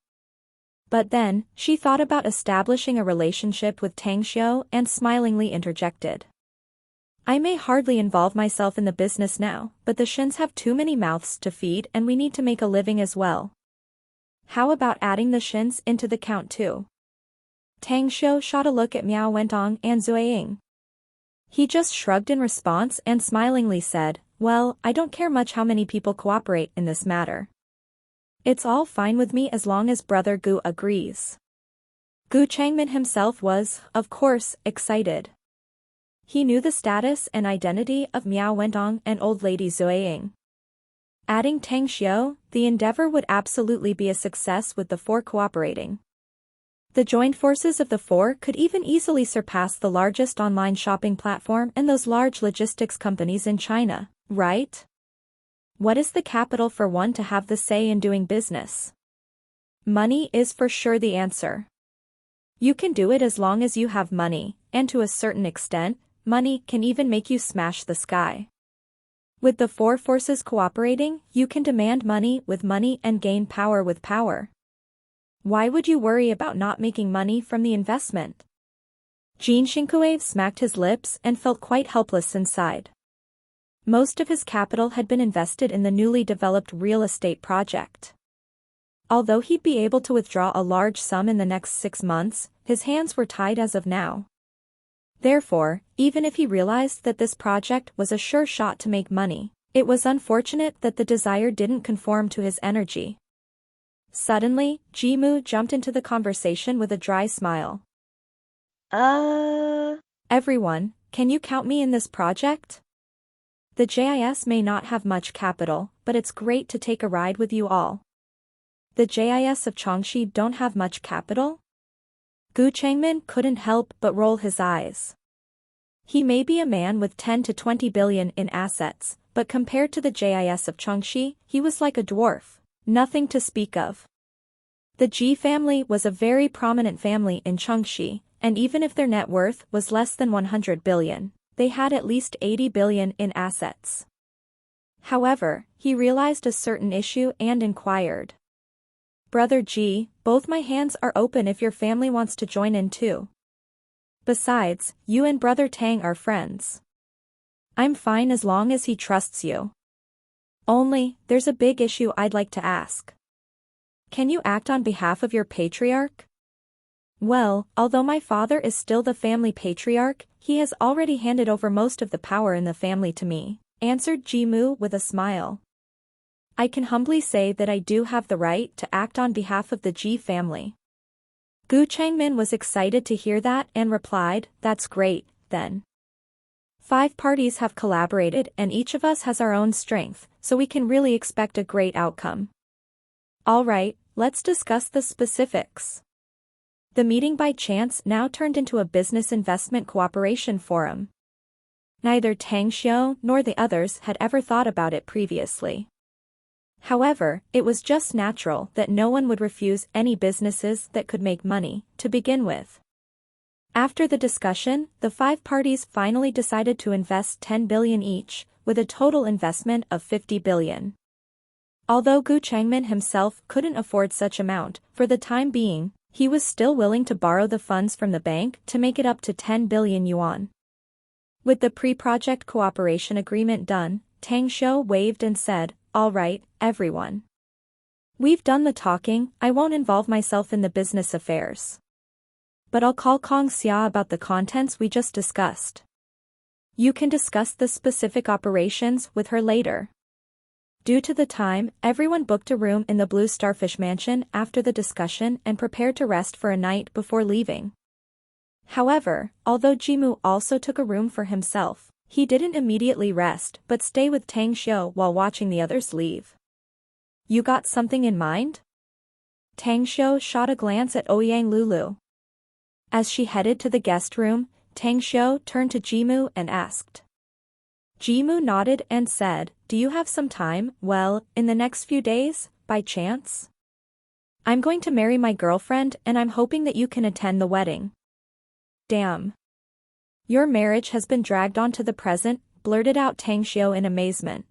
But then, she thought about establishing a relationship with Tang Xiu and smilingly interjected. I may hardly involve myself in the business now, but the Shins have too many mouths to feed and we need to make a living as well. How about adding the Shins into the count too? Tang Xiu shot a look at Miao Wentong and Zueying. He just shrugged in response and smilingly said, well, I don't care much how many people cooperate in this matter. It's all fine with me as long as Brother Gu agrees. Gu Changmin himself was, of course, excited. He knew the status and identity of Miao Wentong and Old Lady Zueying. Adding Tang Xiu, the endeavor would absolutely be a success with the four cooperating. The joint forces of the four could even easily surpass the largest online shopping platform and those large logistics companies in China, right? What is the capital for one to have the say in doing business? Money is for sure the answer. You can do it as long as you have money, and to a certain extent, money can even make you smash the sky. With the four forces cooperating, you can demand money with money and gain power with power. Why would you worry about not making money from the investment? Jean Shinkuave smacked his lips and felt quite helpless inside. Most of his capital had been invested in the newly developed real estate project. Although he'd be able to withdraw a large sum in the next 6 months, his hands were tied as of now. Therefore, even if he realized that this project was a sure shot to make money, it was unfortunate that the desire didn't conform to his energy. Suddenly, Jimu jumped into the conversation with a dry smile. Everyone, can you count me in this project? The JIS may not have much capital, but it's great to take a ride with you all. The JIS of Chongshi don't have much capital? Gu Changmin couldn't help but roll his eyes. He may be a man with 10 to 20 billion in assets, but compared to the JIS of Chongshi, he was like a dwarf, nothing to speak of. The Ji family was a very prominent family in Chongshi, and even if their net worth was less than 100 billion, they had at least 80 billion in assets. However, he realized a certain issue and inquired. Brother Ji, both my hands are open if your family wants to join in too. Besides, you and Brother Tang are friends. I'm fine as long as he trusts you. Only, there's a big issue I'd like to ask. Can you act on behalf of your patriarch? Well, although my father is still the family patriarch, he has already handed over most of the power in the family to me, answered Jimu with a smile. I can humbly say that I do have the right to act on behalf of the Ji family. Gu Changmin was excited to hear that and replied, that's great, then. 5 parties have collaborated and each of us has our own strength, so we can really expect a great outcome. Alright, let's discuss the specifics. The meeting by chance now turned into a business investment cooperation forum. Neither Tang Xiu nor the others had ever thought about it previously. However, it was just natural that no one would refuse any businesses that could make money, to begin with. After the discussion, the 5 parties finally decided to invest 10 billion each, with a total investment of 50 billion. Although Gu Changmin himself couldn't afford such amount, for the time being, he was still willing to borrow the funds from the bank to make it up to 10 billion yuan. With the pre-project cooperation agreement done, Tang Xiu waved and said, "All right, everyone. We've done the talking, I won't involve myself in the business affairs. But I'll call Kong Xia about the contents we just discussed. You can discuss the specific operations with her later." Due to the time, everyone booked a room in the Blue Starfish Mansion after the discussion and prepared to rest for a night before leaving. However, although Jimu also took a room for himself, he didn't immediately rest but stay with Tang Xiu while watching the others leave. "You got something in mind?" Tang Xiu shot a glance at Ouyang Lulu. As she headed to the guest room, Tang Xiu turned to Jimu and asked. Jimu nodded and said, "Do you have some time, well, in the next few days, by chance? I'm going to marry my girlfriend and I'm hoping that you can attend the wedding." "Damn. Your marriage has been dragged on to the present," blurted out Tang Xiu in amazement.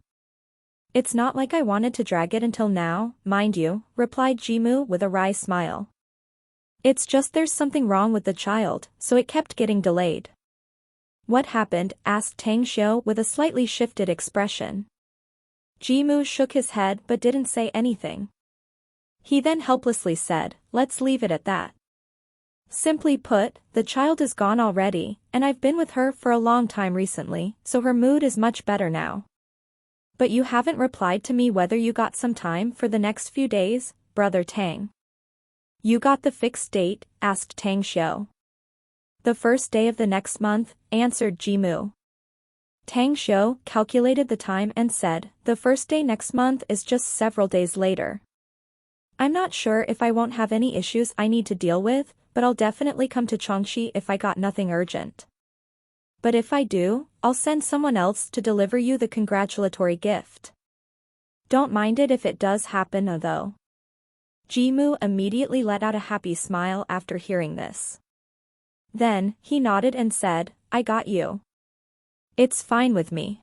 "It's not like I wanted to drag it until now, mind you," replied Jimu with a wry smile. "It's just there's something wrong with the child, so it kept getting delayed." "What happened?" asked Tang Xiu with a slightly shifted expression. Jimu shook his head but didn't say anything. He then helplessly said, "Let's leave it at that. Simply put, the child is gone already, and I've been with her for a long time recently, so her mood is much better now. But you haven't replied to me whether you got some time for the next few days, brother Tang." "You got the fixed date?" asked Tang Xiu. "The first day of the next month," answered Jimu. Tang Xiu calculated the time and said, "The first day next month is just several days later. I'm not sure if I won't have any issues I need to deal with, but I'll definitely come to Chongqi if I got nothing urgent. But if I do, I'll send someone else to deliver you the congratulatory gift. Don't mind it if it does happen though." Jimu immediately let out a happy smile after hearing this. Then, he nodded and said, "I got you. It's fine with me."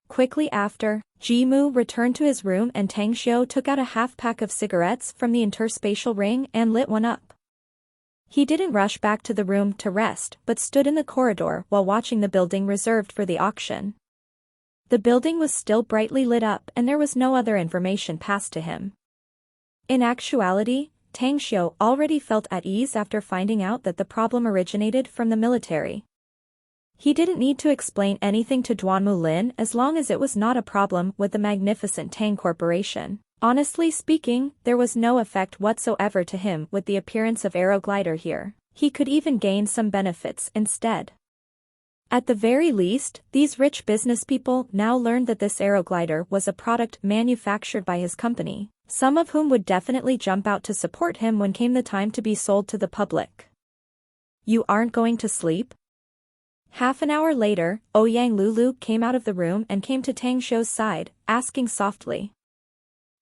Quickly after, Jimu returned to his room and Tang Xiu took out a half-pack of cigarettes from the interspatial ring and lit one up. He didn't rush back to the room to rest but stood in the corridor while watching the building reserved for the auction. The building was still brightly lit up and there was no other information passed to him. In actuality, Tang Xiu already felt at ease after finding out that the problem originated from the military. He didn't need to explain anything to Duanmu Lin as long as it was not a problem with the magnificent Tang Corporation. Honestly speaking, there was no effect whatsoever to him with the appearance of Aeroglider here. He could even gain some benefits instead. At the very least, these rich business people now learned that this Aeroglider was a product manufactured by his company, some of whom would definitely jump out to support him when came the time to be sold to the public. "You aren't going to sleep?" Half an hour later, Ouyang Lulu came out of the room and came to Tang Xiu's side, asking softly.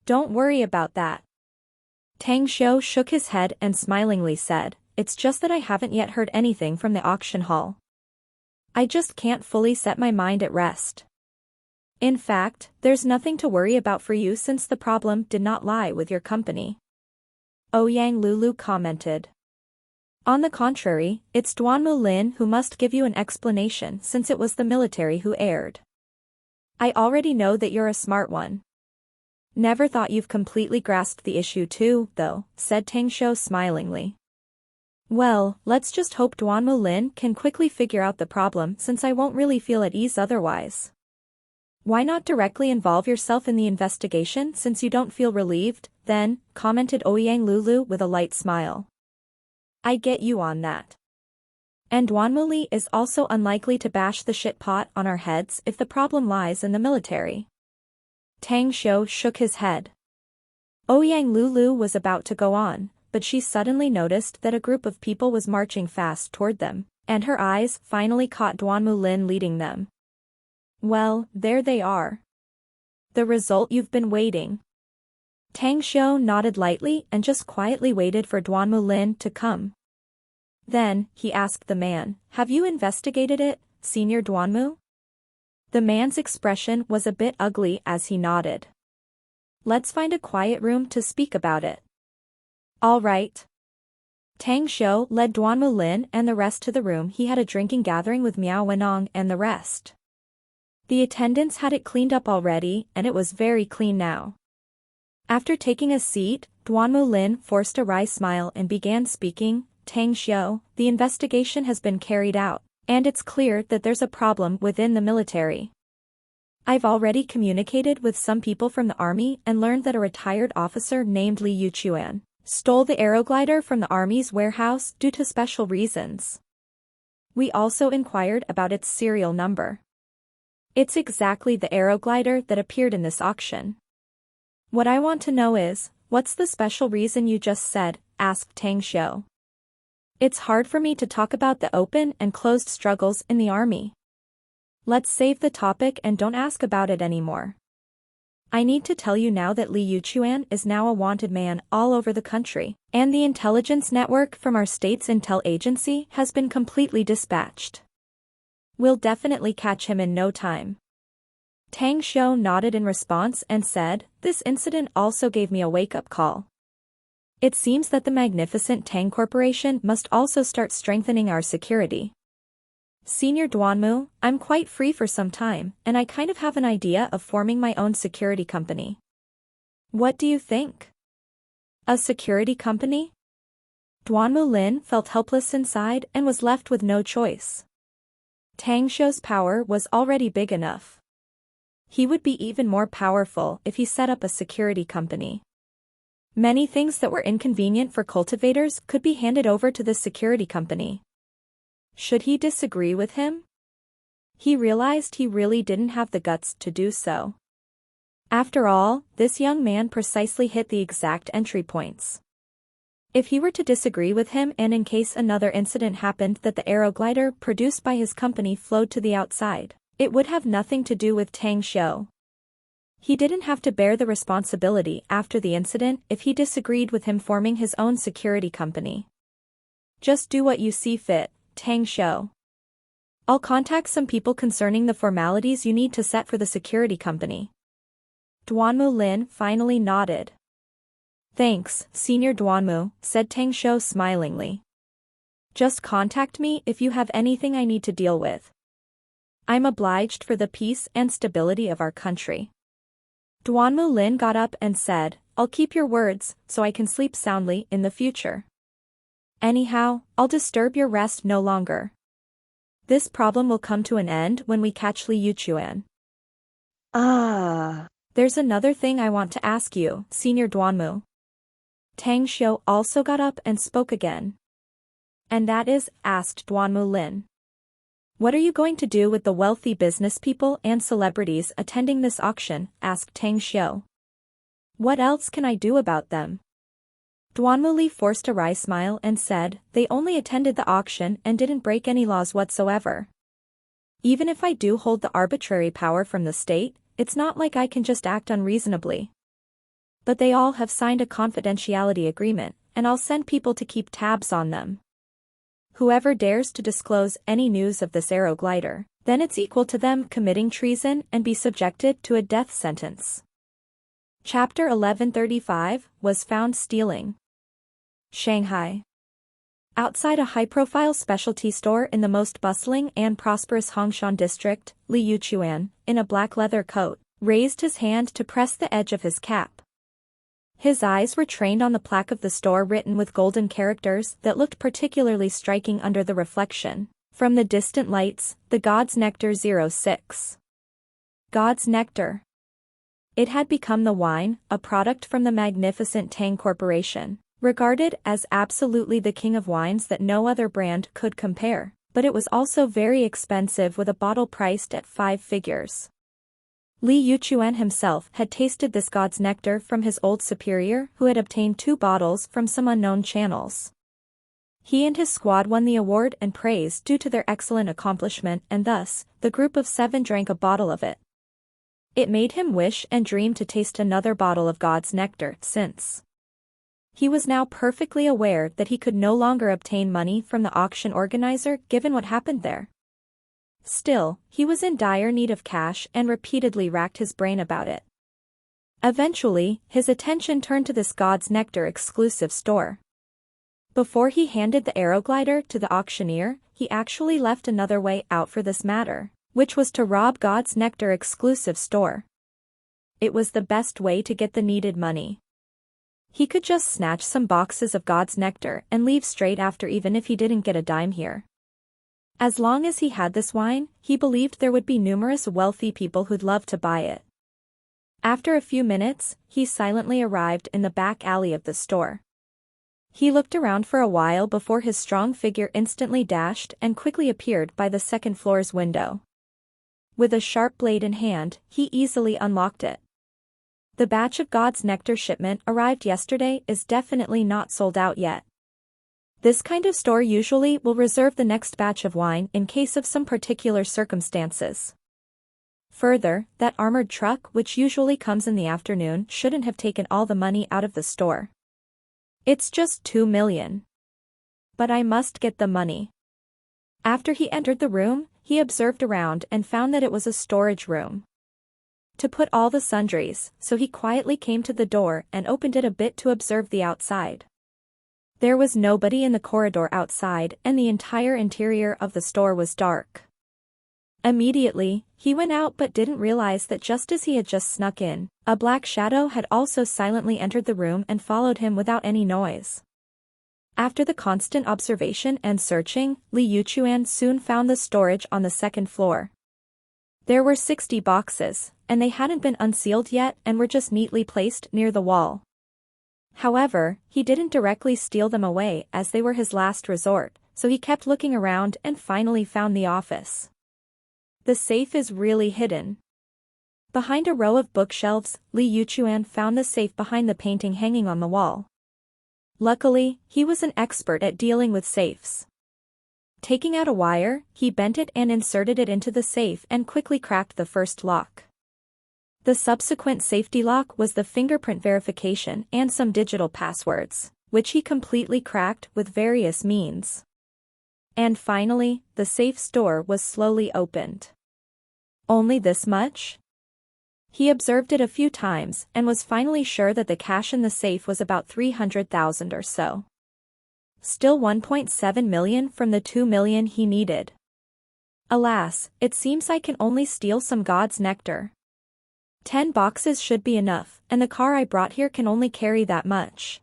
"Don't worry about that." Tang Xiu shook his head and smilingly said, "It's just that I haven't yet heard anything from the auction hall. I just can't fully set my mind at rest. In fact, there's nothing to worry about for you since the problem did not lie with your company." Ouyang Lulu commented. "On the contrary, it's Duanmu Lin who must give you an explanation since it was the military who erred. I already know that you're a smart one." "Never thought you've completely grasped the issue too, though," said Tang Xiu smilingly. "Well, let's just hope Duanmu Lin can quickly figure out the problem since I won't really feel at ease otherwise." "Why not directly involve yourself in the investigation since you don't feel relieved, then?" commented Ouyang Lulu with a light smile. "I get you on that. And Duanmu is also unlikely to bash the shit pot on our heads if the problem lies in the military. Tang Xiu shook his head. Ouyang Lulu was about to go on, but she suddenly noticed that a group of people was marching fast toward them, and her eyes finally caught Duanmu Lin leading them. Well, there they are. The result you've been waiting. Tang Xiu nodded lightly and just quietly waited for Duanmu Lin to come. Then, he asked the man, "Have you investigated it, Senior Duanmu?" The man's expression was a bit ugly as he nodded. "Let's find a quiet room to speak about it." "All right." Tang Xiu led Duanmu Lin and the rest to the room. He had a drinking gathering with Miao Wenong and the rest. The attendants had it cleaned up already, and it was very clean now. After taking a seat, Duanmu Lin forced a wry smile and began speaking. "Tang Xiu, the investigation has been carried out, and it's clear that there's a problem within the military. I've already communicated with some people from the army and learned that a retired officer named Li Yuchuan stole the aeroglider from the army's warehouse due to special reasons. We also inquired about its serial number. It's exactly the aeroglider that appeared in this auction. What I want to know is, what's the special reason you just said?" asked Tang Xiu. "It's hard for me to talk about the open and closed struggles in the army. Let's save the topic and don't ask about it anymore. I need to tell you now that Li Yuchuan is now a wanted man all over the country, and the intelligence network from our state's intel agency has been completely dispatched. We'll definitely catch him in no time." Tang Xiu nodded in response and said, "This incident also gave me a wake-up call. It seems that the magnificent Tang Corporation must also start strengthening our security. Senior Duanmu, I'm quite free for some time, and I kind of have an idea of forming my own security company. What do you think?" "A security company?" Duanmu Lin felt helpless inside and was left with no choice. Tang Xiu's power was already big enough. He would be even more powerful if he set up a security company. Many things that were inconvenient for cultivators could be handed over to the security company. Should he disagree with him? He realized he really didn't have the guts to do so. After all, this young man precisely hit the exact entry points. If he were to disagree with him and in case another incident happened that the aeroglider produced by his company flowed to the outside, it would have nothing to do with Tang Xiu. He didn't have to bear the responsibility after the incident if he disagreed with him forming his own security company. Just do what you see fit, Tang Xiu. I'll contact some people concerning the formalities you need to set for the security company." Duanmu Lin finally nodded. "Thanks, Senior Duanmu," said Tang Xiu smilingly. "Just contact me if you have anything I need to deal with. I'm obliged for the peace and stability of our country." Duanmu Lin got up and said, "I'll keep your words, so I can sleep soundly in the future. Anyhow, I'll disturb your rest no longer. This problem will come to an end when we catch Li Yuchuan." "There's another thing I want to ask you, Senior Duanmu." Tang Xiu also got up and spoke again. "And that is?" asked Duanmu Lin. "What are you going to do with the wealthy business people and celebrities attending this auction?" asked Tang Xiu. "What else can I do about them?" Duanmu Li forced a wry smile and said, "They only attended the auction and didn't break any laws whatsoever. Even if I do hold the arbitrary power from the state, it's not like I can just act unreasonably. But they all have signed a confidentiality agreement, and I'll send people to keep tabs on them. Whoever dares to disclose any news of this aeroglider, then it's equal to them committing treason and be subjected to a death sentence." Chapter 1135, Was Found Stealing. Shanghai. Outside a high-profile specialty store in the most bustling and prosperous Hongshan district, Li Yuchuan, in a black leather coat, raised his hand to press the edge of his cap. His eyes were trained on the plaque of the store written with golden characters that looked particularly striking under the reflection. From the distant lights, the God's Nectar 06. God's Nectar. It had become the wine, a product from the magnificent Tang Corporation, regarded as absolutely the king of wines that no other brand could compare. but it was also very expensive with a bottle priced at 5 figures. Li Yuchuan himself had tasted this god's nectar from his old superior who had obtained 2 bottles from some unknown channels. He and his squad won the award and praise due to their excellent accomplishment, and thus, the group of 7 drank a bottle of it. It made him wish and dream to taste another bottle of God's nectar, since he was now perfectly aware that he could no longer obtain money from the auction organizer given what happened there. Still, he was in dire need of cash and repeatedly racked his brain about it. Eventually, his attention turned to this God's Nectar exclusive store. Before he handed the Aeroglider to the auctioneer, he actually left another way out for this matter, which was to rob God's Nectar exclusive store. It was the best way to get the needed money. He could just snatch some boxes of God's Nectar and leave straight after even if he didn't get a dime here. As long as he had this wine, he believed there would be numerous wealthy people who'd love to buy it. After a few minutes, he silently arrived in the back alley of the store. He looked around for a while before his strong figure instantly dashed and quickly appeared by the second floor's window. With a sharp blade in hand, he easily unlocked it. The batch of God's Nectar shipment arrived yesterday is definitely not sold out yet. This kind of store usually will reserve the next batch of wine in case of some particular circumstances. Further, that armored truck which usually comes in the afternoon shouldn't have taken all the money out of the store. It's just 2 million. But I must get the money. After he entered the room, he observed around and found that it was a storage room to put all the sundries, so he quietly came to the door and opened it a bit to observe the outside. There was nobody in the corridor outside and the entire interior of the store was dark. Immediately, he went out but didn't realize that just as he had just snuck in, a black shadow had also silently entered the room and followed him without any noise. After the constant observation and searching, Li Yuchuan soon found the storage on the second floor. There were 60 boxes, and they hadn't been unsealed yet and were just neatly placed near the wall. However, he didn't directly steal them away as they were his last resort, so he kept looking around and finally found the office. The safe is really hidden. Behind a row of bookshelves, Li Yuchuan found the safe behind the painting hanging on the wall. Luckily, he was an expert at dealing with safes. Taking out a wire, he bent it and inserted it into the safe and quickly cracked the first lock. The subsequent safety lock was the fingerprint verification and some digital passwords, which he completely cracked with various means. And finally, the safe's door was slowly opened. Only this much? He observed it a few times and was finally sure that the cash in the safe was about 300,000 or so. Still 1.7 million from the 2 million he needed. Alas, it seems I can only steal some God's Nectar. 10 boxes should be enough, and the car I brought here can only carry that much.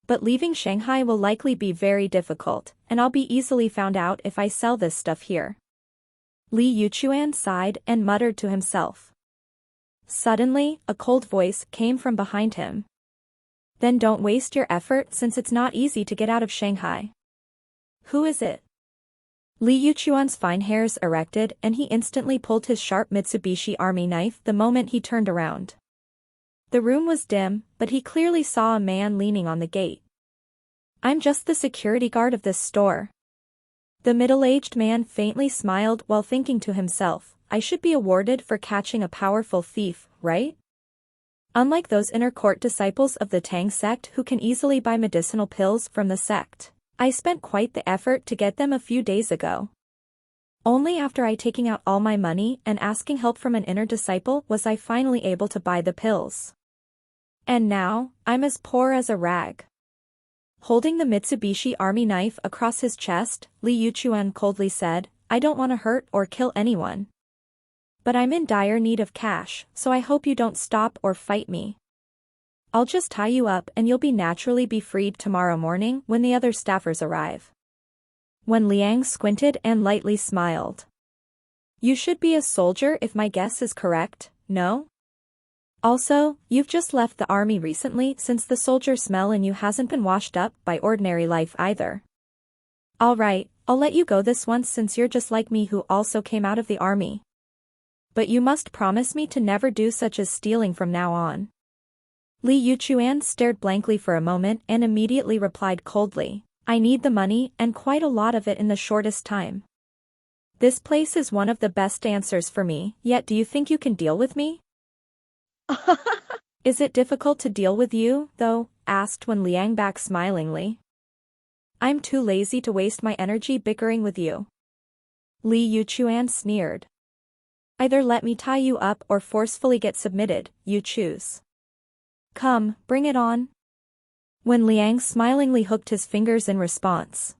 But leaving Shanghai will likely be very difficult, and I'll be easily found out if I sell this stuff here. Li Yuchuan sighed and muttered to himself. Suddenly, a cold voice came from behind him. Then don't waste your effort since it's not easy to get out of Shanghai. Who is it? Li Yuchuan's fine hairs erected and he instantly pulled his sharp Mitsubishi Army knife the moment he turned around. The room was dim, but he clearly saw a man leaning on the gate. I'm just the security guard of this store. The middle-aged man faintly smiled while thinking to himself, I should be awarded for catching a powerful thief, right? Unlike those inner court disciples of the Tang sect who can easily buy medicinal pills from the sect, I spent quite the effort to get them a few days ago. Only after I taking out all my money and asking help from an inner disciple was I finally able to buy the pills. And now, I'm as poor as a rag. Holding the Mitsubishi Army knife across his chest, Li Yuchuan coldly said, I don't want to hurt or kill anyone. But I'm in dire need of cash, so I hope you don't stop or fight me. I'll just tie you up and you'll be naturally be freed tomorrow morning when the other staffers arrive. When Liang squinted and lightly smiled. You should be a soldier if my guess is correct, no? Also, you've just left the army recently since the soldier smell in you hasn't been washed up by ordinary life either. Alright, I'll let you go this once since you're just like me who also came out of the army. But you must promise me to never do such as stealing from now on. Li Yuchuan stared blankly for a moment and immediately replied coldly, I need the money and quite a lot of it in the shortest time. This place is one of the best answers for me, yet do you think you can deal with me? Is it difficult to deal with you, though? Asked Wen Liang back smilingly. I'm too lazy to waste my energy bickering with you. Li Yuchuan sneered. Either let me tie you up or forcefully get submitted, you choose. Come, bring it on. Wen Liang smilingly hooked his fingers in response.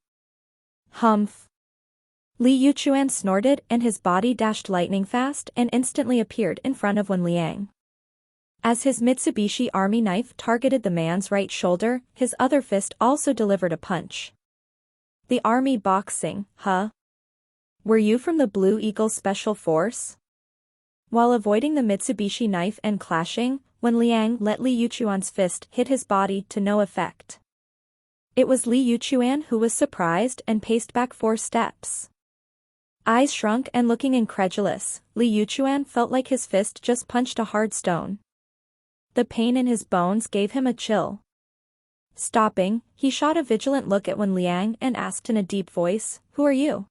Humph. Li Yuchuan snorted and his body dashed lightning fast and instantly appeared in front of Wen Liang. As his Mitsubishi Army knife targeted the man's right shoulder, his other fist also delivered a punch. The Army boxing, huh? Were you from the Blue Eagle Special Force? While avoiding the Mitsubishi knife and clashing, Wen Liang let Li Yuchuan's fist hit his body to no effect. It was Li Yuchuan who was surprised and paced back 4 steps. Eyes shrunk and looking incredulous, Li Yuchuan felt like his fist just punched a hard stone. The pain in his bones gave him a chill. Stopping, he shot a vigilant look at Wen Liang and asked in a deep voice, Who are you?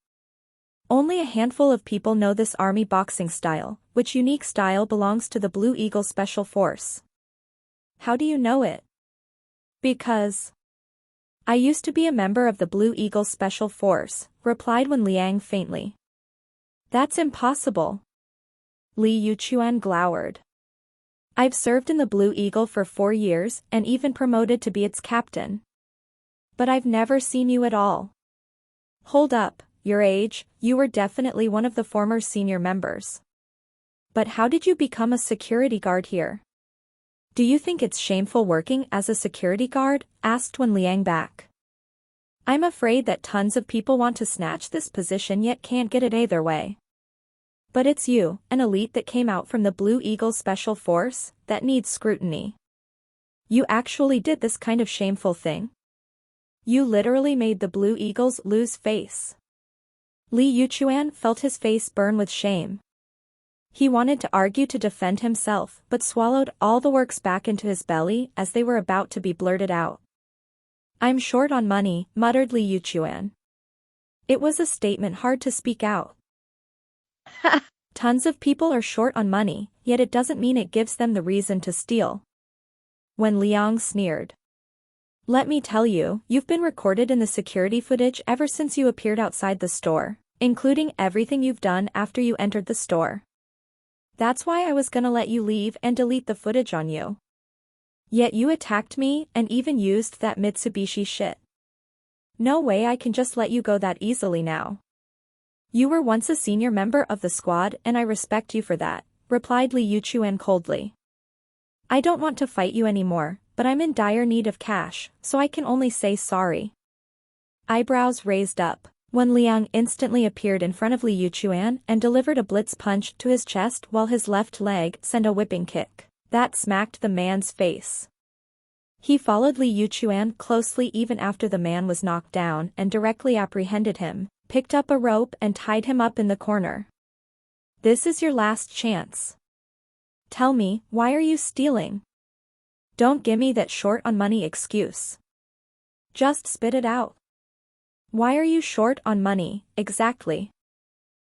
Only a handful of people know this army boxing style, which unique style belongs to the Blue Eagle Special Force. How do you know it? Because I used to be a member of the Blue Eagle Special Force, replied Wen Liang faintly. That's impossible. Li Yuchuan glowered. I've served in the Blue Eagle for 4 years and even promoted to be its captain. But I've never seen you at all. Hold up, your age, you were definitely one of the former senior members. But how did you become a security guard here? Do you think it's shameful working as a security guard? Asked Wen Liang back. I'm afraid that tons of people want to snatch this position yet can't get it either way. But it's you, an elite that came out from the Blue Eagle Special Force, that needs scrutiny. You actually did this kind of shameful thing. You literally made the Blue Eagles lose face. Li Yuchuan felt his face burn with shame. He wanted to argue to defend himself but swallowed all the words back into his belly as they were about to be blurted out. I'm short on money, muttered Li Yuchuan. It was a statement hard to speak out. Tons of people are short on money, yet it doesn't mean it gives them the reason to steal. Wen Liang sneered. Let me tell you, you've been recorded in the security footage ever since you appeared outside the store, including everything you've done after you entered the store. That's why I was gonna let you leave and delete the footage on you. Yet you attacked me and even used that Mitsubishi shit. No way I can just let you go that easily now. You were once a senior member of the squad and I respect you for that, replied Li Yuchuan coldly. I don't want to fight you anymore, but I'm in dire need of cash, so I can only say sorry. Eyebrows raised up, Wen Liang instantly appeared in front of Li Yuchuan and delivered a blitz punch to his chest while his left leg sent a whipping kick that smacked the man's face. He followed Li Yuchuan closely even after the man was knocked down and directly apprehended him, picked up a rope and tied him up in the corner. This is your last chance. Tell me, why are you stealing? Don't gimme that short on money excuse. Just spit it out. Why are you short on money, exactly?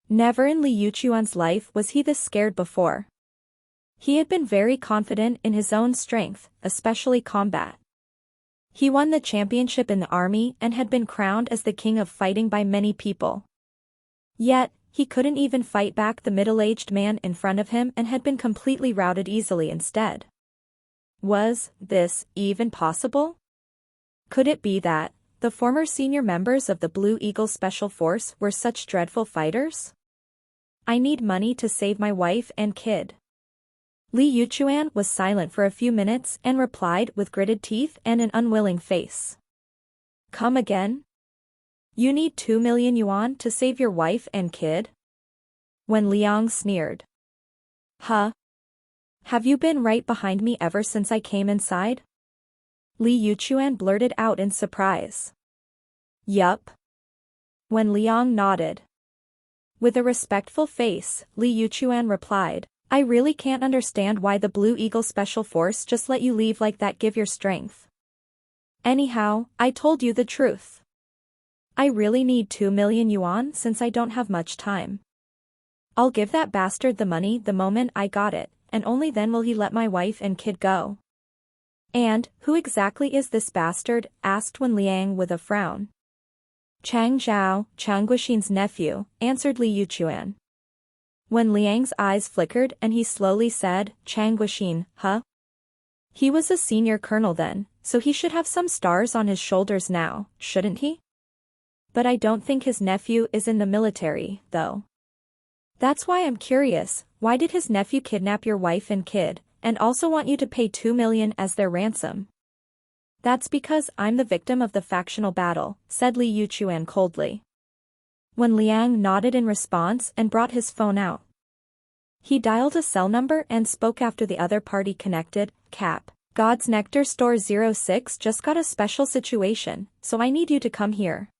Never in Li Yuchuan's life was he this scared before. He had been very confident in his own strength, especially combat. He won the championship in the army and had been crowned as the king of fighting by many people. Yet, he couldn't even fight back the middle-aged man in front of him and had been completely routed easily instead. Was this even possible? Could it be that the former senior members of the Blue Eagle Special Force were such dreadful fighters? I need money to save my wife and kid. Li Yuchuan was silent for a few minutes and replied with gritted teeth and an unwilling face. Come again? You need 2 million yuan to save your wife and kid? Wen Liang sneered. Huh? Have you been right behind me ever since I came inside? Li Yuchuan blurted out in surprise. Yup. When Liang nodded. With a respectful face, Li Yuchuan replied, I really can't understand why the Blue Eagle Special Force just let you leave like that. Give your strength. Anyhow, I told you the truth. I really need 2 million yuan since I don't have much time. I'll give that bastard the money the moment I got it, and only then will he let my wife and kid go. And, who exactly is this bastard? Asked Wen Liang with a frown. Chang Zhao, Chang Guoxin's nephew, answered Li Yuchuan. Wen Liang's eyes flickered and he slowly said, Chang Guoxin, huh? He was a senior colonel then, so he should have some stars on his shoulders now, shouldn't he? But I don't think his nephew is in the military, though. That's why I'm curious, why did his nephew kidnap your wife and kid, and also want you to pay 2 million as their ransom? That's because I'm the victim of the factional battle, said Li Yuchuan coldly. Wen Liang nodded in response and brought his phone out. He dialed a cell number and spoke after the other party connected. Cap. God's Nectar Store 06 just got a special situation, so I need you to come here.